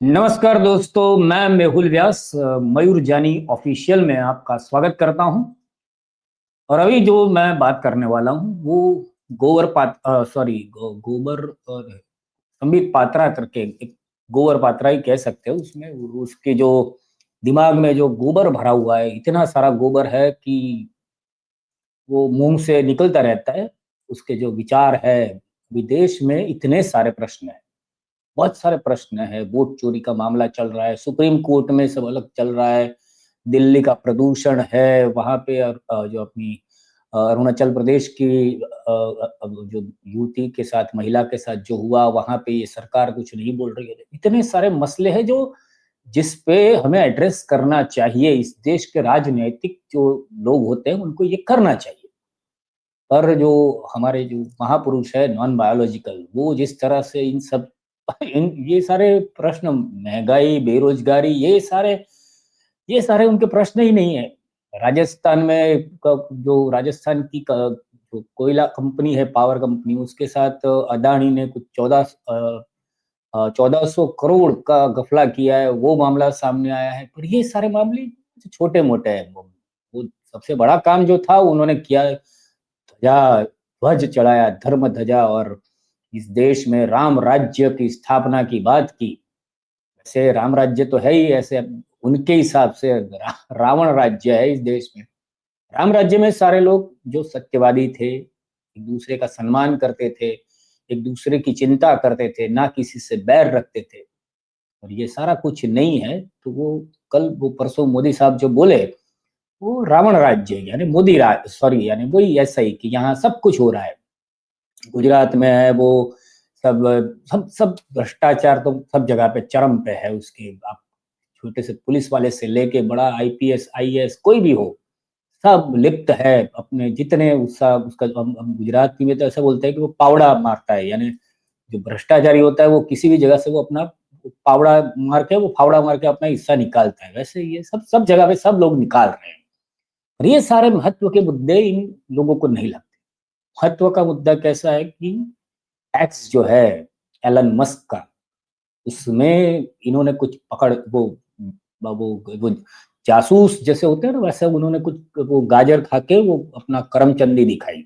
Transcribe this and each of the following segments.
नमस्कार दोस्तों, मैं मेहुल व्यास मयूर जानी ऑफिशियल में आपका स्वागत करता हूं। और अभी जो मैं बात करने वाला हूं वो गोबर और संबित पात्रा करके एक गोबर पात्रा ही कह सकते हो। उसमें उसके जो दिमाग में जो गोबर भरा हुआ है, इतना सारा गोबर है कि वो मुंह से निकलता रहता है। उसके जो विचार है, विदेश में इतने सारे प्रश्न है, बहुत सारे प्रश्न है। वोट चोरी का मामला चल रहा है, सुप्रीम कोर्ट में सब अलग चल रहा है। दिल्ली का प्रदूषण है वहां पे, जो अपनी अरुणाचल प्रदेश की जो युवती के साथ, महिला के साथ जो हुआ, वहां पे ये सरकार कुछ नहीं बोल रही है। इतने सारे मसले हैं जो जिस पे हमें एड्रेस करना चाहिए। इस देश के राजनीतिक जो लोग होते हैं उनको ये करना चाहिए। पर जो हमारे जो महापुरुष है नॉन बायोलॉजिकल, वो जिस तरह से इन सब ये सारे प्रश्न, महंगाई, बेरोजगारी, ये सारे उनके प्रश्न ही नहीं है। राजस्थान में जो राजस्थान की जो कोयला कंपनी है, पावर कंपनी, उसके साथ अदानी ने कुछ 1400 करोड़ का घपला किया है, वो मामला सामने आया है। पर ये सारे मामले छोटे मोटे हैं। वो सबसे बड़ा काम जो था उन्होंने किया, ध्वजा ध्वज चढ़ाया, धर्म ध्वजा, और इस देश में राम राज्य की स्थापना की बात की। वैसे राम राज्य तो है ही, ऐसे उनके हिसाब से रावण राज्य है इस देश में। राम राज्य में सारे लोग जो सत्यवादी थे, एक दूसरे का सम्मान करते थे, एक दूसरे की चिंता करते थे, ना किसी से बैर रखते थे। और ये सारा कुछ नहीं है। तो वो परसों मोदी साहब जो बोले, वो रावण राज्य यानी मोदी राज, सॉरी, यानी वही ऐसा ही कि यहाँ सब कुछ हो रहा है। गुजरात में है वो, सब सब सब भ्रष्टाचार तो सब जगह पे चरम पे है। उसके आप छोटे से पुलिस वाले से लेके बड़ा आईपीएस आईएएस कोई भी हो, सब लिप्त है अपने जितने उसका हम गुजराती में तो ऐसा बोलते हैं कि वो पावड़ा मारता है। यानी जो भ्रष्टाचारी होता है वो किसी भी जगह से वो अपना फावड़ा मार के अपना हिस्सा निकालता है। वैसे ये सब सब जगह पे सब लोग निकाल रहे हैं। और ये सारे महत्व के मुद्दे इन लोगों को नहीं लगते। महत्व का मुद्दा कैसा है कि एक्स जो है एलन मस्क का, उसमें इन्होंने कुछ पकड़ वो जासूस जैसे होते हैं ना, वैसे उन्होंने कुछ वो गाजर खा के वो अपना करमचंदी दिखाई।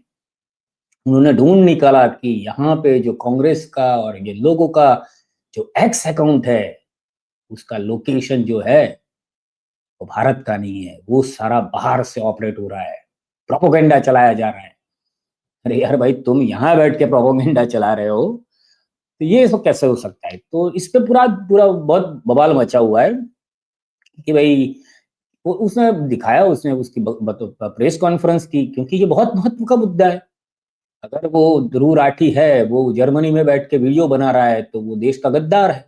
उन्होंने ढूंढ निकाला कि यहाँ पे जो कांग्रेस का और ये लोगों का जो एक्स अकाउंट है, उसका लोकेशन जो है वो भारत का नहीं है, वो सारा बाहर से ऑपरेट हो रहा है, प्रोपोगेंडा चलाया जा रहा है। अरे यार भाई, तुम यहाँ बैठ के प्रोपोगेंडा चला रहे हो, तो ये सब कैसे हो सकता है? तो इस पे पूरा पूरा बहुत बवाल मचा हुआ है कि भाई वो उसने दिखाया, उसने उसकी प्रेस कॉन्फ्रेंस की, क्योंकि ये बहुत महत्व का मुद्दा है। अगर वो ध्रुव राठी है, वो जर्मनी में बैठ के वीडियो बना रहा है, तो वो देश का गद्दार है।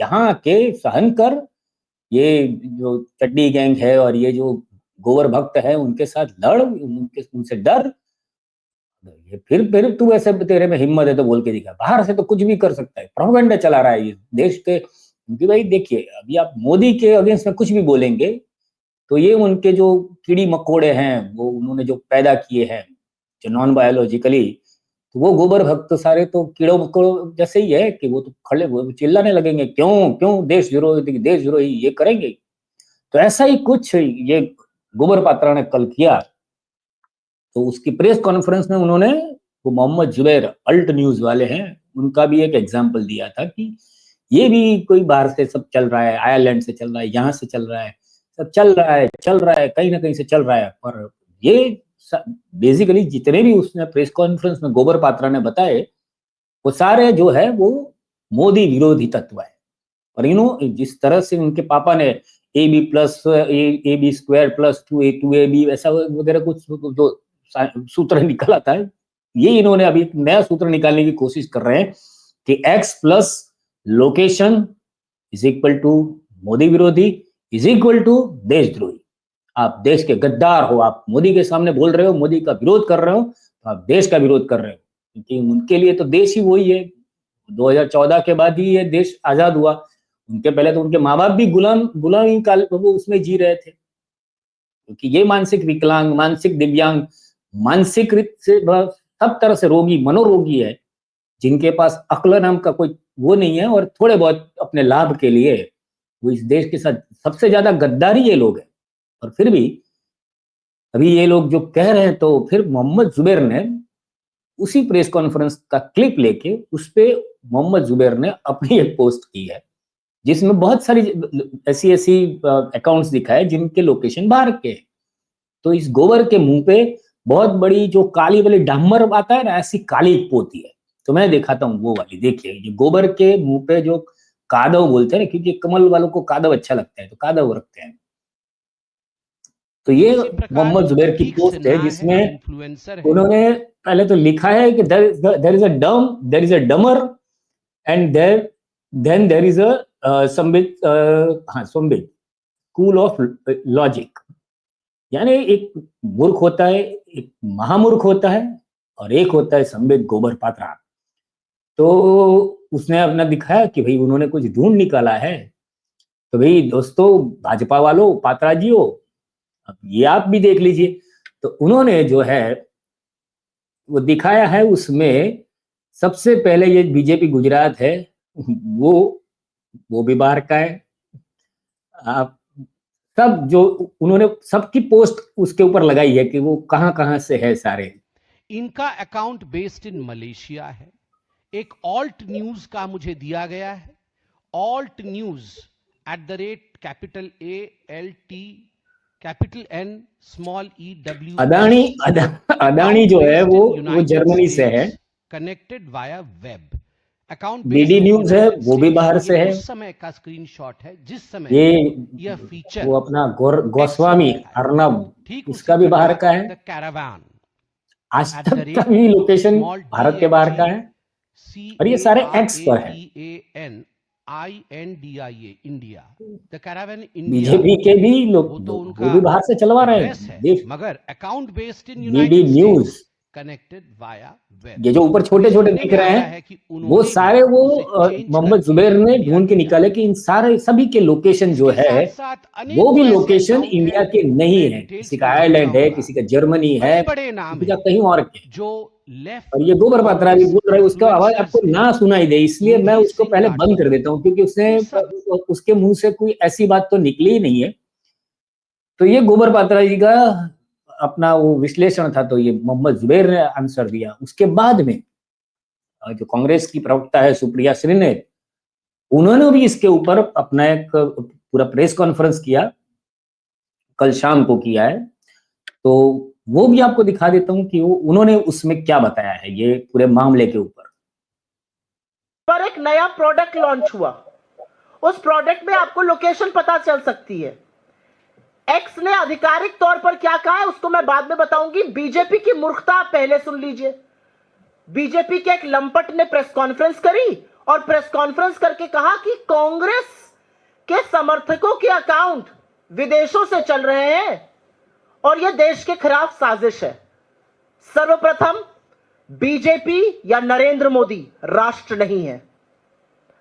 यहाँ के सहन कर, ये जो चड्डी गैंग है और ये जो गोबर भक्त है, उनके साथ लड़, उनसे डर। ये फिर तू ऐसे, तेरे में हिम्मत है तो बोल के दिखा। बाहर से तो कुछ भी कर सकता है, प्रोपेगेंडा चला रहा है ये देश के। क्योंकि भाई देखिए, अभी आप मोदी के अगेंस्ट में कुछ भी बोलेंगे तो ये उनके जो कीड़ी मकोड़े हैं, वो उन्होंने जो पैदा किए हैं जो नॉन बायोलॉजिकली, तो वो गोबर भक्त सारे तो कीड़ों मकोड़ों जैसे ही है कि वो तो खड़े वो चिल्लाने लगेंगे, क्यों क्यों देश द्रोही ये करेंगे। तो ऐसा ही कुछ ये गोबर पात्रा ने कल किया। तो उसकी प्रेस कॉन्फ्रेंस में उन्होंने, वो मोहम्मद जुबैर अल्ट न्यूज वाले हैं, उनका भी एक एग्जाम्पल दिया था कि ये भी कोई बाहर से सब चल रहा है, आयरलैंड से चल रहा है, यहाँ से चल रहा है, सब चल रहा है, कहीं ना कहीं से चल रहा है। पर ये बेसिकली जितने भी उसने प्रेस कॉन्फ्रेंस में गोबर पात्रा ने बताए, वो सारे जो है वो मोदी विरोधी तत्व है। और जिस तरह से उनके पापा ने A B plus A B square plus two A B ऐसा वगैरह कुछ जो सूत्र निकला था, ये इन्होंने अभी एक नया सूत्र निकालने की कोशिश कर रहे हैं कि X plus location is equal to Modi विरोधी इज इक्वल टू देशद्रोही। आप देश के गद्दार हो, आप मोदी के सामने बोल रहे हो, मोदी का विरोध कर रहे हो, तो आप देश का विरोध कर रहे हो। क्योंकि उनके लिए तो देश ही वही है। 2014 के बाद ही ये देश आजाद हुआ। उनके पहले तो उनके माँ बाप भी गुलामी काल वो उसमें जी रहे थे। क्योंकि ये मानसिक विकलांग, मानसिक दिव्यांग, मानसिक रूप से सब तरह से रोगी, मनोरोगी है, जिनके पास अक्ल नाम का कोई वो नहीं है, और थोड़े बहुत अपने लाभ के लिए वो इस देश के साथ सबसे ज्यादा गद्दारी ये लोग हैं। और फिर भी अभी ये लोग जो कह रहे हैं, तो फिर मोहम्मद जुबैर ने उसी प्रेस कॉन्फ्रेंस का क्लिप लेके उस पे मोहम्मद जुबैर ने अपनी एक पोस्ट की है, जिसमें बहुत सारी ऐसी ऐसी अकाउंट्स दिखाए जिनके लोकेशन बाहर के हैं। तो इस गोबर के मुंह पे बहुत बड़ी जो काली वाली डामर आता है ना, ऐसी काली पोती है। तो मैं दिखाता हूँ वो वाली, देखिए ये गोबर के मुंह पे जो कादव बोलते हैं ना, क्योंकि कमल वालों को कादव अच्छा लगता है तो कादव रखते हैं। तो ये उसी प्रकार मोहम्मद जुबैर की अतीक पोस्ट है, सिन्हा है, जिसमें इन्फ्लुएंसर है। उन्होंने पहले तो लिखा है कि there is a dumber and then there is a Sambit school of logic. यानी एक मूर्ख होता है, एक महामूर्ख होता है, और एक होता है संबित गोबर पात्रा। तो उसने अपना दिखाया कि भाई उन्होंने कुछ ढूंढ निकाला है। तो भाई दोस्तों, भाजपा वालों, पात्रा जी हो, अब ये आप भी देख लीजिए। तो उन्होंने जो है वो दिखाया है, उसमें सबसे पहले ये बीजेपी गुजरात है, वो वो भी बाहर का है। आप सब जो उन्होंने सबकी पोस्ट उसके ऊपर लगाई है कि वो कहां कहां से है सारे। इनका अकाउंट बेस्ड इन मलेशिया है। एक ऑल्ट न्यूज का मुझे दिया गया है, alt news @capital ALT capital N small EWS। Adani जो है वो जर्मनी से है। Connected via web. Account based DD in news है, यूनाइटेड वो भी स्टेट्स। बाहर ये से है। उस समय का स्क्रीनशॉट है जिस समय ये यह फीचर वो अपना एक्स ने गोस्वामी दिखाया। अर्नब, ठीक उसी उसका भी बाहर प्रकार का है। द कैरावान आज तक का भी लोकेशन स्मॉल भारत के बाहर का है। और ये सारे एक्स पर है। CARAVANINDIA India. The caravan India BJP के भी लोग वो तो वो उनका भी बाहर से चलवा रहे एड्रेस हैं। है, देख, मगर account based in DD United news, states connected via web. ये जो ऊपर छोटे छोटे सुनने दिख में रहे आता हैं, है कि वो उन्होंने सारे भी वो उसे चेंज मोहम्मद करके जुबैर ने इंडिया ढूंढ के किया निकाले है। कि इन सारे सभी के लोकेशन जो इसके है साथ साथ वो अनेकों भी ऐसे लोकेशन अकाउंट इंडिया हैं, के नहीं मैं है। डिटेल्स किसी का में जाऊंगा आयरलैंड है, होगा। किसी का जर्मनी है, बड़े बड़े नाम किसी का हैं कहीं और के। जो और लेफ्ट ये गोबर पात्रा भी कांग्रेस बोल रहे हैं, उसका आवाज इन्फ्लुएंसर्स आपको हैं। ना सुनाई दे, इसलिए मैं निधि उसको सिंह पहले बंद कर राठौर, देता हूँ, क्योंकि ये सब उसके मुंह से कोई ऐसी बात तो निकली ही नहीं है। तो ये गोबर पात्रा जी का अपना वो विश्लेषण था, तो ये मोहम्मद जुबैर ने आंसर दिया। उसके बाद में जो कांग्रेस की प्रवक्ता है सुप्रिया श्रीनेत, उन्होंने भी इसके ऊपर अपना एक पूरा प्रेस कॉन्फ्रेंस किया, कल शाम को किया है। तो वो भी आपको दिखा देता हूं कि उन्होंने उसमें क्या बताया है ये पूरे मामले के ऊपर। पर एक नया प्रोडक्ट लॉन्च हुआ, उस प्रोडक्ट में आपको लोकेशन पता चल सकती है। एक्स ने आधिकारिक तौर पर क्या कहा है उसको मैं बाद में बताऊंगी। बीजेपी की मूर्खता आप पहले सुन लीजिए। बीजेपी के एक लंपट ने प्रेस कॉन्फ्रेंस करी और प्रेस कॉन्फ्रेंस करके कहा कि कांग्रेस के समर्थकों के अकाउंट विदेशों से चल रहे हैं और यह देश के खिलाफ साजिश है। सर्वप्रथम, बीजेपी या नरेंद्र मोदी राष्ट्र नहीं है।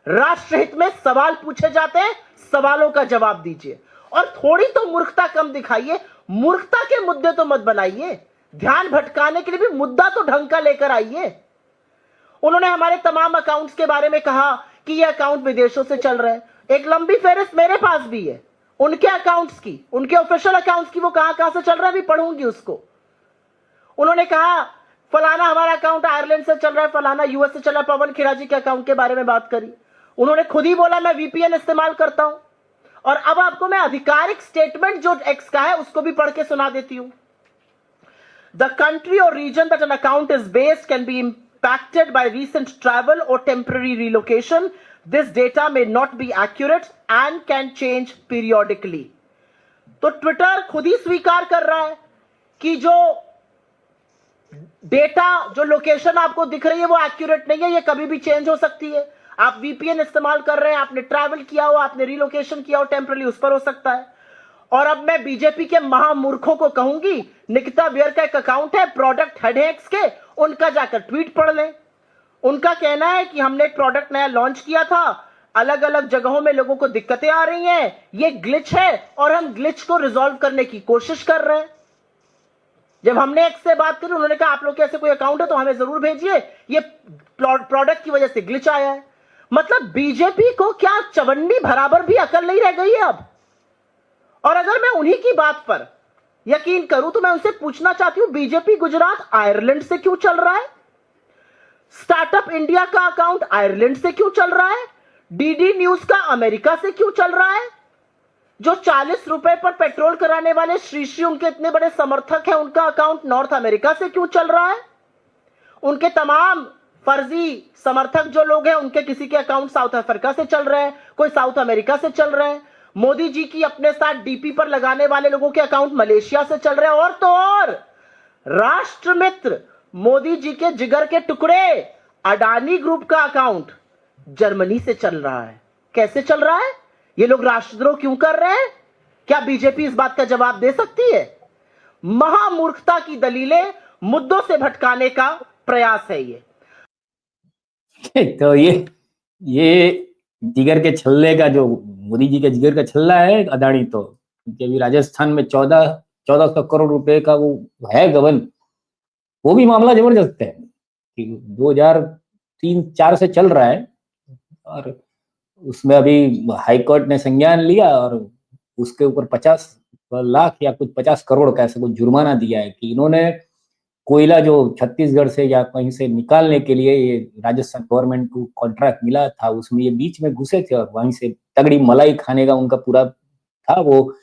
राष्ट्रहित में सवाल पूछे जाते हैं, सवालों का जवाब दीजिए और थोड़ी तो मूर्खता कम दिखाइए। मूर्खता के मुद्दे तो मत बनाइए, ध्यान भटकाने के लिए भी मुद्दा तो ढंग का लेकर आइए। उन्होंने हमारे तमाम अकाउंट्स के बारे में कहा कि ये अकाउंट विदेशों से चल रहे हैं। एक लंबी फेहरिस्त मेरे पास भी है उनके अकाउंट्स की, उनके ऑफिशियल अकाउंट्स की, वो कहां से चल रहा है भी पढ़ूंगी उसको। उन्होंने कहा फलाना हमारा अकाउंट आयरलैंड से चल रहा है, फलाना यूएस से चल रहा है। पवन खेड़ा जी के अकाउंट के बारे में बात करी, उन्होंने खुद ही बोला मैं वीपीएन इस्तेमाल करता हूं। और अब आपको मैं आधिकारिक स्टेटमेंट जो एक्स का है उसको भी पढ़ के सुना देती हूं। द कंट्री और region that an account is based can be impacted by recent travel or temporary relocation. This data may not be accurate and can change periodically. तो ट्विटर खुद ही स्वीकार कर रहा है कि जो डेटा, जो लोकेशन आपको दिख रही है वो एक्यूरेट नहीं है, ये कभी भी चेंज हो सकती है। आप वीपीएन इस्तेमाल कर रहे हैं, आपने ट्रैवल किया हो, आपने रिलोकेशन किया हो टेम्पररी, उस पर हो सकता है। और अब मैं बीजेपी के महामूर्खों को कहूंगी, निकिता बियर का एक अकाउंट है प्रोडक्ट हेडेक्स के, उनका जाकर ट्वीट पढ़ लें। उनका कहना है कि हमने एक प्रोडक्ट नया लॉन्च किया था, अलग अलग जगहों में लोगों को दिक्कतें आ रही हैं, ये ग्लिच है और हम ग्लिच को रिजॉल्व करने की कोशिश कर रहे हैं। जब हमने एक्स से बात करी, उन्होंने कहा आप लोग के ऐसे कोई अकाउंट है तो हमें जरूर भेजिए, ये प्रोडक्ट की वजह से ग्लिच आया है। मतलब बीजेपी को क्या चवन्नी बराबर भी अकल नहीं रह गई है अब। और अगर मैं उन्हीं की बात पर यकीन करूं तो मैं उनसे पूछना चाहती हूं, बीजेपी गुजरात आयरलैंड से क्यों चल रहा है? स्टार्टअप इंडिया का अकाउंट आयरलैंड से क्यों चल रहा है? डीडी न्यूज का अमेरिका से क्यों चल रहा है? जो 40 रुपए पर पेट्रोल कराने वाले श्री उनके इतने बड़े समर्थक हैं, उनका अकाउंट नॉर्थ अमेरिका से क्यों चल रहा है? उनके तमाम फर्जी समर्थक जो लोग हैं, उनके किसी के अकाउंट साउथ अफ्रीका से चल रहे हैं, कोई साउथ अमेरिका से चल रहे हैं। मोदी जी की अपने साथ डीपी पर लगाने वाले लोगों के अकाउंट मलेशिया से चल रहे हैं। और तो और राष्ट्र मित्र मोदी जी के जिगर के टुकड़े अडानी ग्रुप का अकाउंट जर्मनी से चल रहा है। कैसे चल रहा है? ये लोग राष्ट्रद्रोह क्यों कर रहे हैं? क्या बीजेपी इस बात का जवाब दे सकती है? महामूर्खता की दलीलें, मुद्दों से भटकाने का प्रयास है ये। तो ये जिगर के छल्ले का, जो मोदी जी के जिगर का छल्ला है अदानी, तो क्योंकि अभी राजस्थान में 1400 करोड़ रुपए का वो है गबन। वो भी मामला जबरदस्त है कि 2003-4 से चल रहा है, और उसमें अभी हाई कोर्ट ने संज्ञान लिया और उसके ऊपर 50 लाख या कुछ 50 करोड़ का ऐसा कुछ जुर्माना दिया है कि इन्होंने कोयला जो छत्तीसगढ़ से या कहीं से निकालने के लिए ये राजस्थान गवर्नमेंट को कॉन्ट्रैक्ट मिला था, उसमें ये बीच में घुसे थे और वहीं से तगड़ी मलाई खाने का उनका पूरा था। वो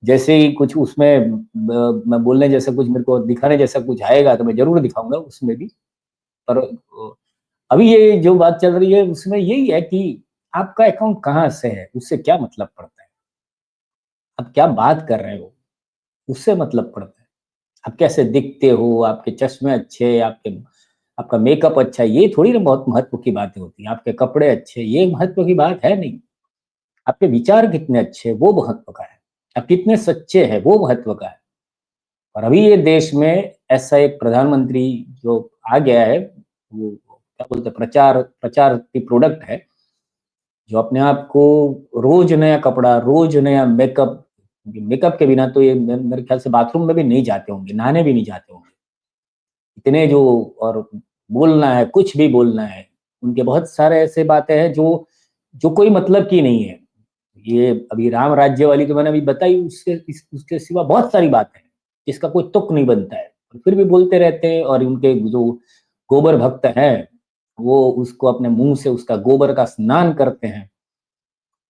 जैसे ही कुछ उसमें मैं बोलने जैसा कुछ, मेरे को दिखाने जैसा कुछ आएगा तो मैं जरूर दिखाऊंगा उसमें भी। पर अभी ये जो बात चल रही है उसमें यही है कि आपका अकाउंट कहाँ से है उससे क्या मतलब पड़ता है, आप क्या बात कर रहे हो उससे मतलब पड़ता है। आप कैसे दिखते हो, आपके चश्मे अच्छे, आपका मेकअप अच्छा है, ये थोड़ी ना बहुत महत्व की बातें होती हैं। आपके कपड़े अच्छे, ये महत्व की बात है नहीं। आपके विचार कितने अच्छे वो महत्व का है, आप कितने सच्चे हैं वो महत्व का है। और अभी ये देश में ऐसा एक प्रधानमंत्री जो आ गया है, वो क्या बोलते हैं, प्रचार की प्रोडक्ट है, जो अपने आप को रोज नया कपड़ा, रोज नया मेकअप के बिना तो ये मेरे ख्याल से बाथरूम में भी नहीं जाते होंगे, नहाने भी नहीं जाते होंगे इतने जो। और बोलना है, कुछ भी बोलना है, उनके बहुत सारे ऐसे बातें हैं जो जो कोई मतलब की नहीं है। ये अभी राम राज्य वाली तो मैंने अभी बताई, उसके सिवा बहुत सारी बातें हैं जिसका कोई तुक नहीं बनता है, फिर भी बोलते रहते हैं। और उनके जो गोबर भक्त हैं वो उसको अपने मुंह से उसका गोबर का स्नान करते हैं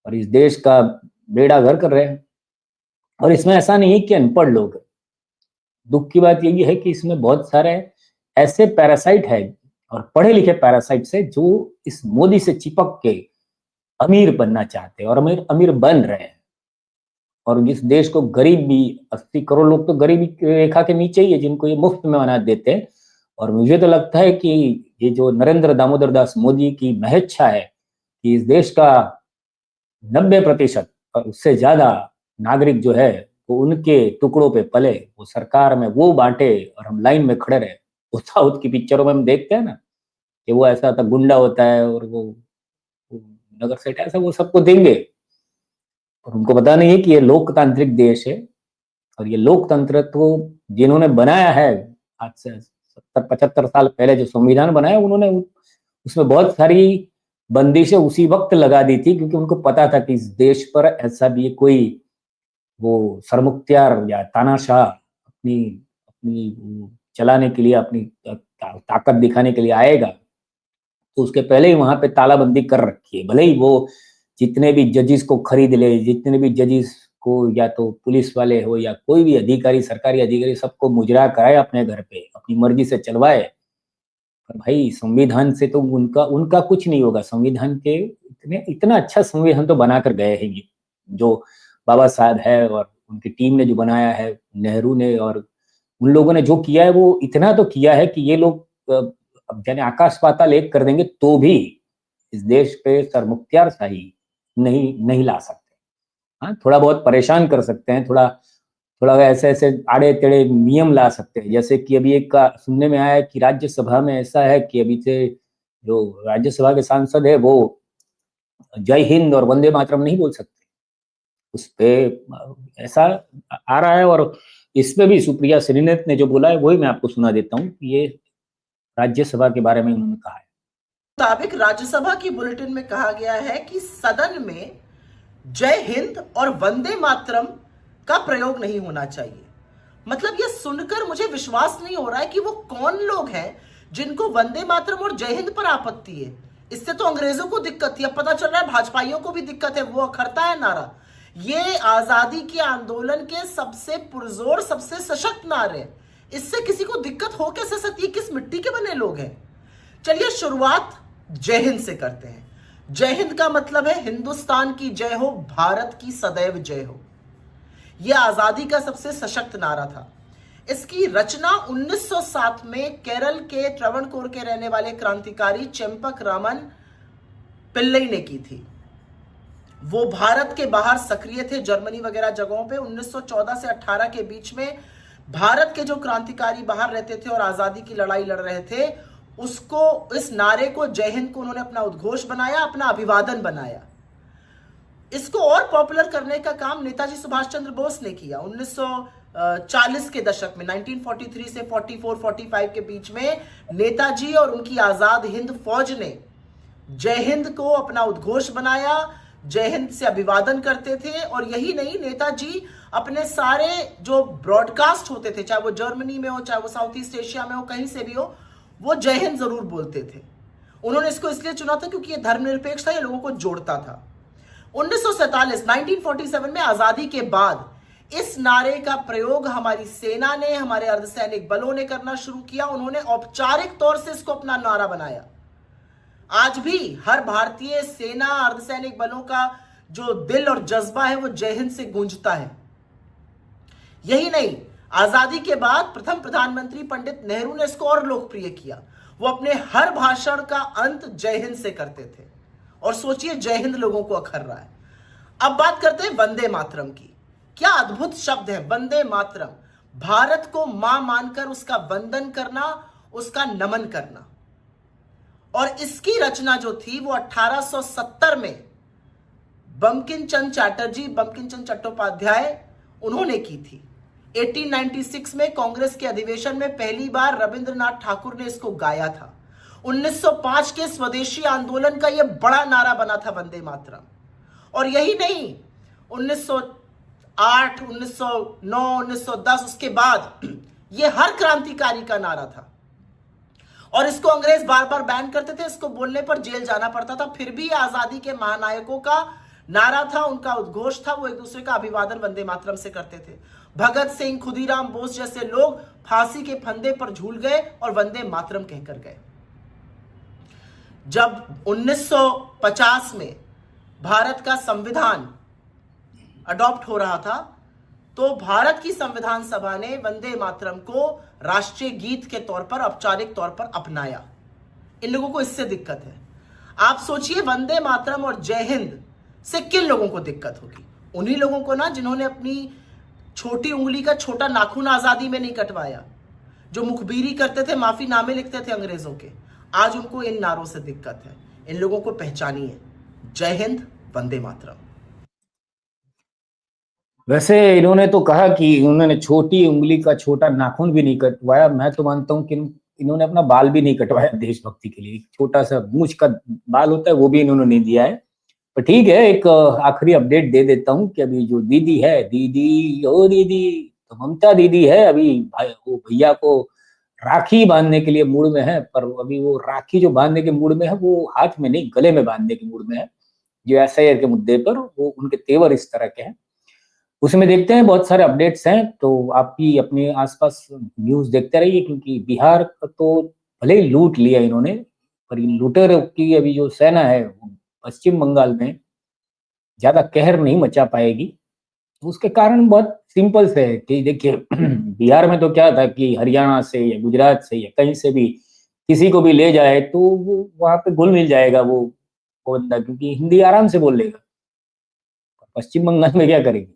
और इस देश का बेड़ा गर्क कर रहे हैं। और इसमें ऐसा नहीं है कि अनपढ़ लोग हैं। दुख की बात यही है कि इसमें बहुत सारे ऐसे पैरासाइट है और पढ़े लिखे पैरासाइट है जो इस मोदी से चिपक के अमीर बनना चाहते हैं और अमीर अमीर बन रहे हैं। और इस देश को गरीब भी, 80 करोड़ लोग तो गरीबी रेखा के नीचे ही है जिनको ये मुफ्त में अनाज देते हैं। और मुझे तो लगता है कि ये जो नरेंद्र दामोदर दास मोदी की महच्छा है कि इस देश का 90% और उससे ज्यादा नागरिक जो है वो उनके टुकड़ों पे पले, वो सरकार में वो बांटे और हम लाइन में खड़े रहे। वो साउथ की पिक्चरों में हम देखते हैं ना कि वो ऐसा होता, गुंडा होता है और वो नगर सेठ ऐसा वो सबको देंगे। और उनको पता नहीं है कि ये लोकतांत्रिक देश है और ये लोकतंत्र तो जिन्होंने बनाया है आज से 70-75 साल पहले जो संविधान बनाया उन्होंने उसमें बहुत सारी बंदिशें उसी वक्त लगा दी थी क्योंकि उनको पता था कि इस देश पर ऐसा भी कोई वो सरमुख्तियार या तानाशाह अपनी अपनी चलाने के लिए, अपनी ताकत दिखाने के लिए आएगा। तो उसके पहले ही वहां पे तालाबंदी कर रखी है। भले ही वो जितने भी जजेस को खरीद ले, जितने भी जजेस को या तो पुलिस वाले हो या कोई भी अधिकारी, सरकारी अधिकारी, सबको मुजरा कराए अपने घर पे, अपनी मर्जी से चलवाए। पर भाई संविधान से तो उनका उनका कुछ नहीं होगा। संविधान के इतना अच्छा संविधान तो बनाकर गए हैं ये जो बाबा साहब है और उनकी टीम ने जो बनाया है, नेहरू ने और उन लोगों ने जो किया है वो इतना तो किया है कि ये लोग अब जाने आकाश पाताल एक कर देंगे तो भी इस देश पे सरमुख्तियारशाही नहीं ला सकते। हाँ, थोड़ा बहुत परेशान कर सकते हैं, थोड़ा थोड़ा ऐसे ऐसे आड़े टेढ़े नियम ला सकते हैं। जैसे कि अभी एक का सुनने में आया है कि राज्यसभा में ऐसा है कि अभी से जो राज्यसभा के सांसद है वो जय हिंद और वंदे मातरम नहीं बोल सकते। उस पे ऐसा आ रहा है। और इसमें भी सुप्रिया श्रीनाथ ने जो बोला है वही मैं आपको सुना देता हूँ। ये राज्यसभा के बारे में उन्होंने कहा है। मुताबिक राज्यसभा की बुलेटिन में कहा गया है कि सदन में जय हिंद और वंदे मातरम का प्रयोग नहीं होना चाहिए। मतलब यह सुनकर मुझे विश्वास नहीं हो रहा है कि वो कौन लोग हैं जिनको वंदे मातरम और जय हिंद पर आपत्ति है। इससे तो अंग्रेजों को दिक्कत थी, अब पता चल रहा है भाजपाइयों को भी दिक्कत है, वो अखरता है नारा। ये आजादी के आंदोलन के सबसे पुरजोर, सबसे सशक्त नारे हैं। इससे किसी को दिक्कत हो कैसे सकती है? किस मिट्टी के बने लोग हैं? चलिए शुरुआत जय हिंद से करते हैं। जय हिंद का मतलब है हिंदुस्तान की जय हो, भारत की सदैव जय हो। यह आजादी का सबसे सशक्त नारा था। इसकी रचना 1907 में केरल के ट्रवणकोर के रहने वाले क्रांतिकारी चेम्पक रामन पिल्लई ने की थी। वो भारत के बाहर सक्रिय थे, जर्मनी वगैरह जगहों पे। 1914 से 18 के बीच में भारत के जो क्रांतिकारी बाहर रहते थे और आजादी की लड़ाई लड़ रहे थे, उसको, इस नारे को, जय हिंद को उन्होंने अपना उद्घोष बनाया, अपना अभिवादन बनाया। इसको और पॉपुलर करने का काम नेताजी सुभाष चंद्र बोस ने किया। 1940 के दशक में 1943 से 44-45 के बीच में नेताजी और उनकी आजाद हिंद फौज ने जय हिंद को अपना उद्घोष बनाया, जय हिंद से अभिवादन करते थे। और यही नहीं, नेताजी अपने सारे जो ब्रॉडकास्ट होते थे, चाहे वो जर्मनी में हो, चाहे वो साउथ ईस्ट एशिया में हो, कहीं से भी हो, वो जय हिंद जरूर बोलते थे। उन्होंने इसको इसलिए चुना था क्योंकि ये धर्मनिरपेक्ष था, ये लोगों को जोड़ता था। 1947 में आजादी के बाद इस नारे का प्रयोग हमारी सेना ने, हमारे अर्धसैनिक बलों ने करना शुरू किया। उन्होंने औपचारिक तौर से इसको अपना नारा बनाया। आज भी हर भारतीय सेना, अर्धसैनिक बलों का जो दिल और जज्बा है वो जय हिंद से गूंजता है। यही नहीं, आजादी के बाद प्रथम प्रधानमंत्री पंडित नेहरू ने इसको और लोकप्रिय किया। वो अपने हर भाषण का अंत जय हिंद से करते थे। और सोचिए, जय हिंद लोगों को अखर रहा है। अब बात करते हैं वंदे मातरम की। क्या अद्भुत शब्द है वंदे मातरम। भारत को मां मानकर उसका वंदन करना, उसका नमन करना। और इसकी रचना जो थी वो 1870 में बंकिम चंद्र चट्टोपाध्याय उन्होंने की थी। 1896 में कांग्रेस के अधिवेशन में पहली बार रविंद्रनाथ ठाकुर ने इसको गाया था। 1905 के स्वदेशी आंदोलन का यह बड़ा नारा बना था वंदे मातरम। और यही नहीं, 1908, 1909, 1910, उसके बाद यह हर क्रांतिकारी का नारा था। और इसको अंग्रेज बार बार बैन करते थे, इसको बोलने पर जेल जाना पड़ता था। फिर भी आजादी के महानायकों का नारा था, उनका उद्घोष था। वो एक दूसरे का अभिवादन वंदे मातरम से करते थे। भगत सिंह, खुदीराम बोस जैसे लोग फांसी के फंदे पर झूल गए और वंदे मातरम कहकर गए। जब 1950 में भारत का संविधान अडॉप्ट हो रहा था, तो भारत की संविधान सभा ने वंदे मातरम को राष्ट्रीय गीत के तौर पर, औपचारिक तौर पर अपनाया। इन लोगों को इससे दिक्कत है। आप सोचिए, वंदे मातरम और जय हिंद से किन लोगों को दिक्कत होगी? उन्हीं लोगों को ना, जिन्होंने अपनी छोटी उंगली का छोटा नाखून आजादी में नहीं कटवाया, जो मुखबिरी करते थे, माफीनामे लिखते थे अंग्रेजों के। आज उनको इन नारों से दिक्कत है। इन लोगों को पहचानिए। जय हिंद, वंदे मातरम। वैसे इन्होंने तो कहा कि उन्होंने छोटी उंगली का छोटा नाखून भी नहीं कटवाया। मैं तो मानता हूं कि इन्होंने अपना बाल भी नहीं कटवाया देशभक्ति के लिए। छोटा सा मूंछ का बाल होता है, वो भी इन्होंने नहीं दिया है। पर ठीक है, एक आखिरी अपडेट दे देता हूं कि अभी जो दीदी है, दीदी ओ दीदी, तो ममता दीदी है, अभी वो भैया को राखी बांधने के लिए मूड में है। पर अभी वो राखी जो बांधने के मूड में है, वो हाथ में नहीं, गले में बांधने के मूड में है। जो एसआईआर के मुद्दे पर, वो उनके तेवर इस तरह के हैं। उसमें देखते हैं, बहुत सारे अपडेट्स हैं। तो आप भी अपने आसपास न्यूज देखते रहिए, क्योंकि बिहार का तो भले ही लूट लिया इन्होंने, पर लूटेरों की अभी जो सेना है पश्चिम बंगाल में ज्यादा कहर नहीं मचा पाएगी। उसके कारण बहुत सिंपल से है कि देखिए बिहार में तो क्या था कि हरियाणा से या गुजरात से या कहीं से भी किसी को भी ले जाए तो वो वहां पे घुल मिल जाएगा वो बंदा, क्योंकि हिंदी आराम से बोल लेगा। पश्चिम बंगाल में क्या करेंगे?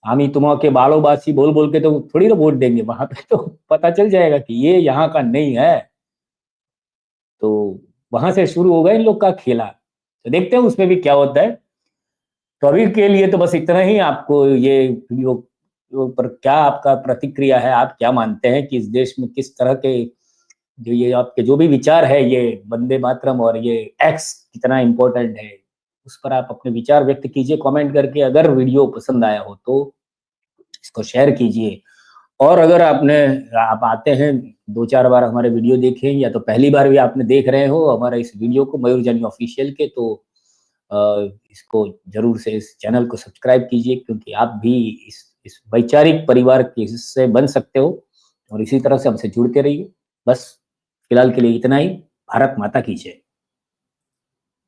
हामी तुम के बालो बासी बोल बोल के तो थोड़ी ना वोट देंगे। वहां पे तो पता चल जाएगा कि ये यहाँ का नहीं है। तो वहां से शुरू होगा इन लोग का खेला। तो देखते हैं उसमें भी क्या होता है। तो अभी के लिए तो बस इतना ही। आपको ये वीडियो पर क्या आपका प्रतिक्रिया है? आप क्या मानते हैं कि इस देश में किस तरह के जो ये आपके जो भी विचार है, ये वंदे मातरम और ये एक्स कितना इम्पोर्टेंट है, उस पर आप अपने विचार व्यक्त कीजिए कमेंट करके। अगर वीडियो पसंद आया हो तो इसको शेयर कीजिए। और अगर आप आते हैं 2-4 बार हमारे वीडियो देखें, या तो पहली बार भी आपने देख रहे हो हमारे इस वीडियो को मयूर जानी ऑफिशियल के, तो इसको ज़रूर से इस चैनल को सब्सक्राइब कीजिए, क्योंकि आप भी इस वैचारिक परिवार के हिस्से बन सकते हो, और इसी तरह से हमसे जुड़ते रहिए। बस फिलहाल के लिए इतना ही। भारत माता की जय।